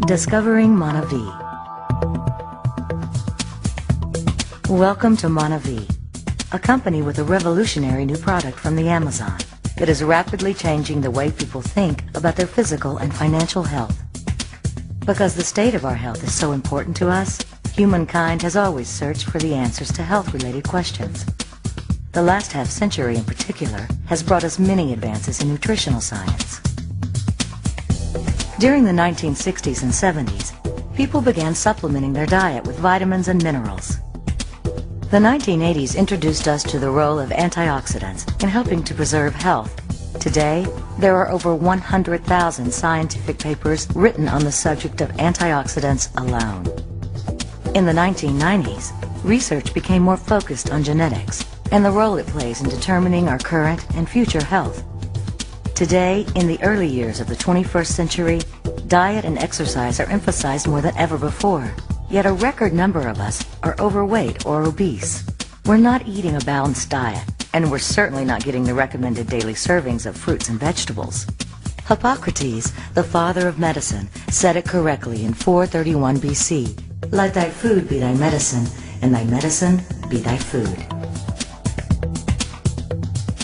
Discovering Monavie. Welcome to Monavie, a company with a revolutionary new product from the Amazon that is rapidly changing the way people think about their physical and financial health. Because the state of our health is so important to us, humankind has always searched for the answers to health-related questions. The last half-century in particular has brought us many advances in nutritional science. During the 1960s and 70s, people began supplementing their diet with vitamins and minerals. The 1980s introduced us to the role of antioxidants in helping to preserve health. Today, there are over 100,000 scientific papers written on the subject of antioxidants alone. In the 1990s, research became more focused on genetics and the role it plays in determining our current and future health. Today, in the early years of the 21st century, diet and exercise are emphasized more than ever before, yet a record number of us are overweight or obese. We're not eating a balanced diet, and we're certainly not getting the recommended daily servings of fruits and vegetables. Hippocrates, the father of medicine, said it correctly in 431 BC, "Let thy food be thy medicine, and thy medicine be thy food."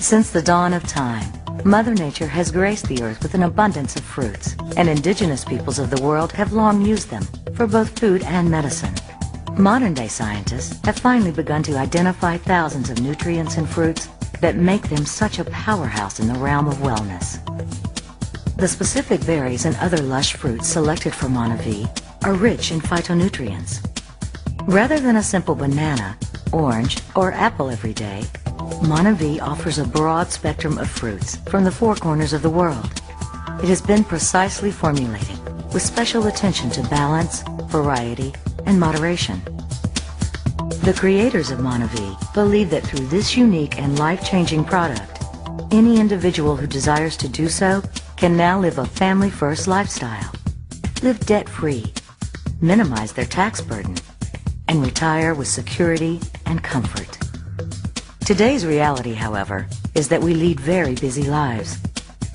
Since the dawn of time, Mother Nature has graced the earth with an abundance of fruits, and indigenous peoples of the world have long used them for both food and medicine. Modern-day scientists have finally begun to identify thousands of nutrients in fruits that make them such a powerhouse in the realm of wellness. The specific berries and other lush fruits selected for Monavie are rich in phytonutrients. Rather than a simple banana, orange, or apple every day, Monavie offers a broad spectrum of fruits from the four corners of the world. It has been precisely formulated with special attention to balance, variety, and moderation. The creators of Monavie believe that through this unique and life-changing product, any individual who desires to do so can now live a family-first lifestyle, live debt-free, minimize their tax burden, and retire with security and comfort. Today's reality, however, is that we lead very busy lives.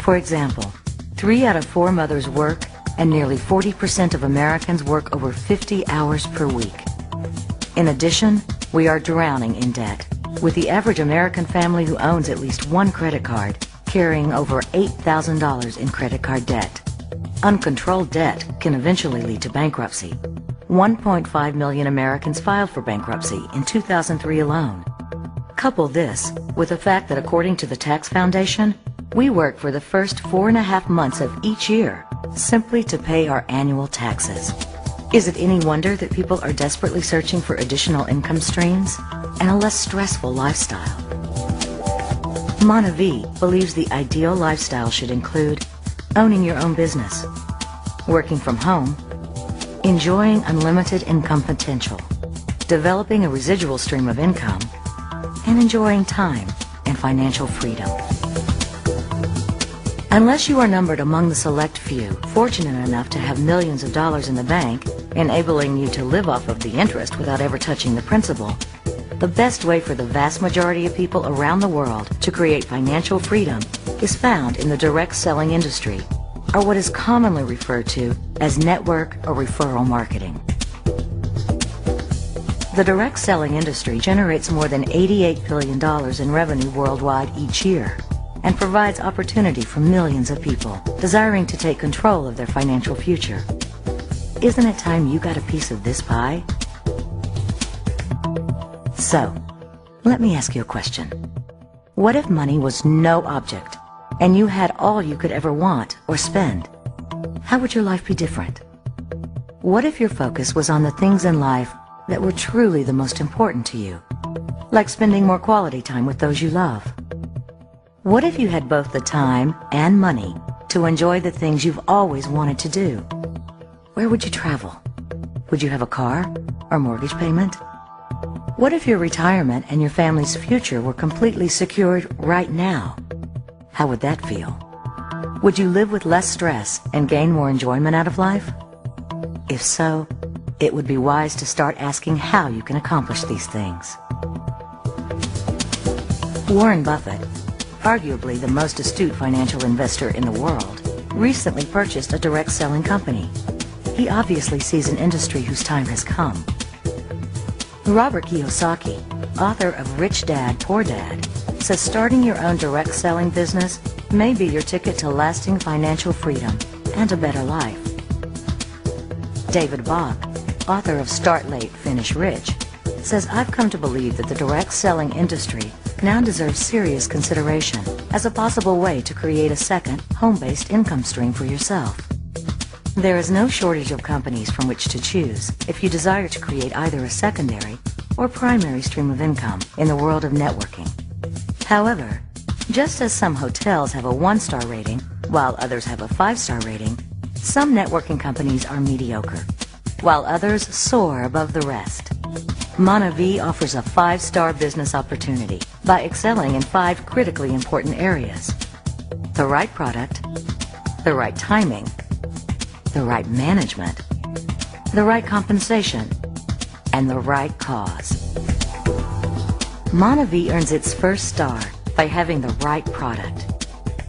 For example, 3 out of 4 mothers work, and nearly 40% of Americans work over 50 hours per week. In addition, we are drowning in debt, with the average American family who owns at least one credit card carrying over $8,000 in credit card debt. Uncontrolled debt can eventually lead to bankruptcy. 1.5 million Americans filed for bankruptcy in 2003 alone. Couple this with the fact that according to the Tax Foundation, we work for the first 4.5 months of each year simply to pay our annual taxes. Is it any wonder that people are desperately searching for additional income streams and a less stressful lifestyle? Monavie believes the ideal lifestyle should include owning your own business, working from home, enjoying unlimited income potential, developing a residual stream of income, and enjoying time and financial freedom. Unless you are numbered among the select few, fortunate enough to have millions of dollars in the bank, enabling you to live off of the interest without ever touching the principal, the best way for the vast majority of people around the world to create financial freedom is found in the direct selling industry, or what is commonly referred to as network or referral marketing. The direct selling industry generates more than $88 billion in revenue worldwide each year and provides opportunity for millions of people desiring to take control of their financial future. Isn't it time you got a piece of this pie? So, let me ask you a question. What if money was no object and you had all you could ever want or spend? How would your life be different? What if your focus was on the things in life that were truly the most important to you, like spending more quality time with those you love? What if you had both the time and money to enjoy the things you've always wanted to do? Where would you travel? Would you have a car or mortgage payment? What if your retirement and your family's future were completely secured right now? How would that feel? Would you live with less stress and gain more enjoyment out of life? If so, it would be wise to start asking how you can accomplish these things. Warren Buffett, arguably the most astute financial investor in the world, recently purchased a direct selling company. He obviously sees an industry whose time has come. Robert Kiyosaki, author of Rich Dad, Poor Dad, says starting your own direct selling business may be your ticket to lasting financial freedom and a better life. David Bach, author of Start Late, Finish Rich, says I've come to believe that the direct selling industry now deserves serious consideration as a possible way to create a second, home-based income stream for yourself. There is no shortage of companies from which to choose if you desire to create either a secondary or primary stream of income in the world of networking. However, just as some hotels have a 1-star rating while others have a 5-star rating, some networking companies are mediocre, while others soar above the rest. Monavie offers a 5-star business opportunity by excelling in 5 critically important areas: the right product, the right timing, the right management, the right compensation, and the right cause. Monavie earns its first star by having the right product.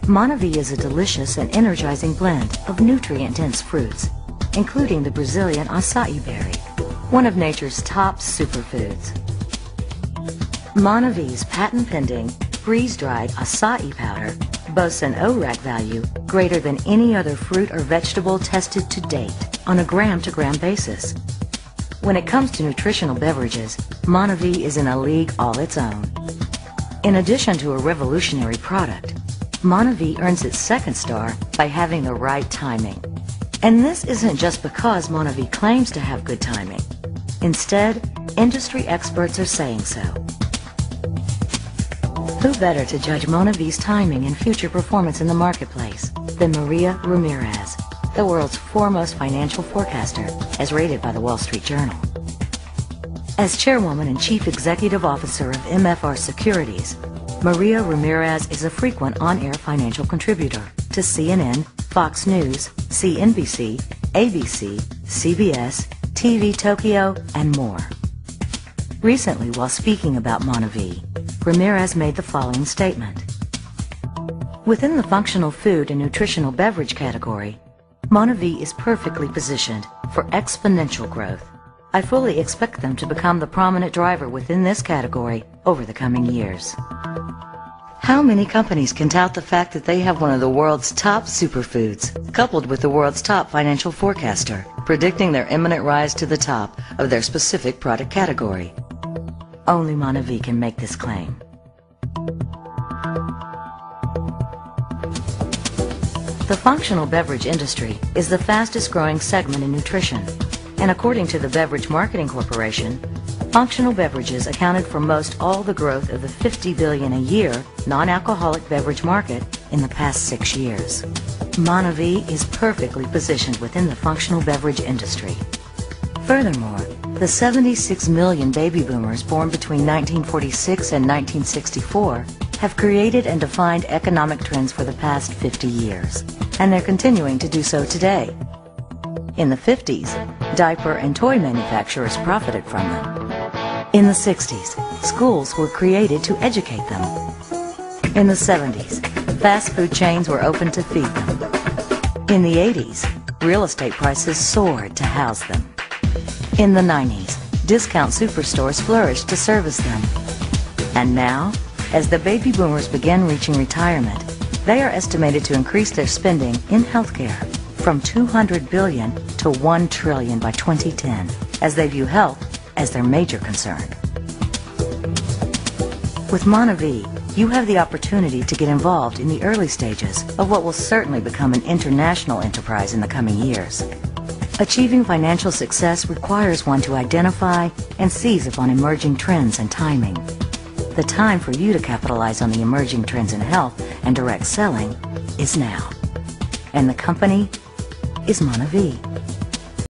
Monavie is a delicious and energizing blend of nutrient-dense fruits, including the Brazilian acai berry, one of nature's top superfoods. Monavie's patent-pending, freeze-dried acai powder boasts an ORAC value greater than any other fruit or vegetable tested to date on a gram-to-gram basis. When it comes to nutritional beverages, Monavie is in a league all its own. In addition to a revolutionary product, Monavie earns its second star by having the right timing. And this isn't just because Monavie claims to have good timing. Instead, industry experts are saying so. Who better to judge Monavie's timing and future performance in the marketplace than Maria Ramirez, the world's foremost financial forecaster, as rated by the Wall Street Journal. As chairwoman and chief executive officer of MFR Securities, Maria Ramirez is a frequent on-air financial contributor to CNN, Fox News, CNBC, ABC, CBS, TV Tokyo, and more. Recently, while speaking about Monavie, Ramirez made the following statement. Within the functional food and nutritional beverage category, Monavie is perfectly positioned for exponential growth. I fully expect them to become the prominent driver within this category over the coming years. How many companies can tout the fact that they have one of the world's top superfoods, coupled with the world's top financial forecaster, predicting their imminent rise to the top of their specific product category? Only Monavie can make this claim. The functional beverage industry is the fastest growing segment in nutrition, and according to the Beverage Marketing Corporation, functional beverages accounted for most all the growth of the $50 billion a year non-alcoholic beverage market in the past 6 years. Monavie is perfectly positioned within the functional beverage industry. Furthermore, the 76 million baby boomers born between 1946 and 1964 have created and defined economic trends for the past 50 years, and they're continuing to do so today. In the 50s, diaper and toy manufacturers profited from them. In the 60s, schools were created to educate them. In the 70s, fast food chains were opened to feed them. In the 80s, real estate prices soared to house them. In the 90s, discount superstores flourished to service them. And now, as the baby boomers begin reaching retirement, they are estimated to increase their spending in healthcare from $200 billion to $1 trillion by 2010, as they view health as their major concern. With Monavie, you have the opportunity to get involved in the early stages of what will certainly become an international enterprise in the coming years. Achieving financial success requires one to identify and seize upon emerging trends and timing. The time for you to capitalize on the emerging trends in health and direct selling is now. And the company is Monavie.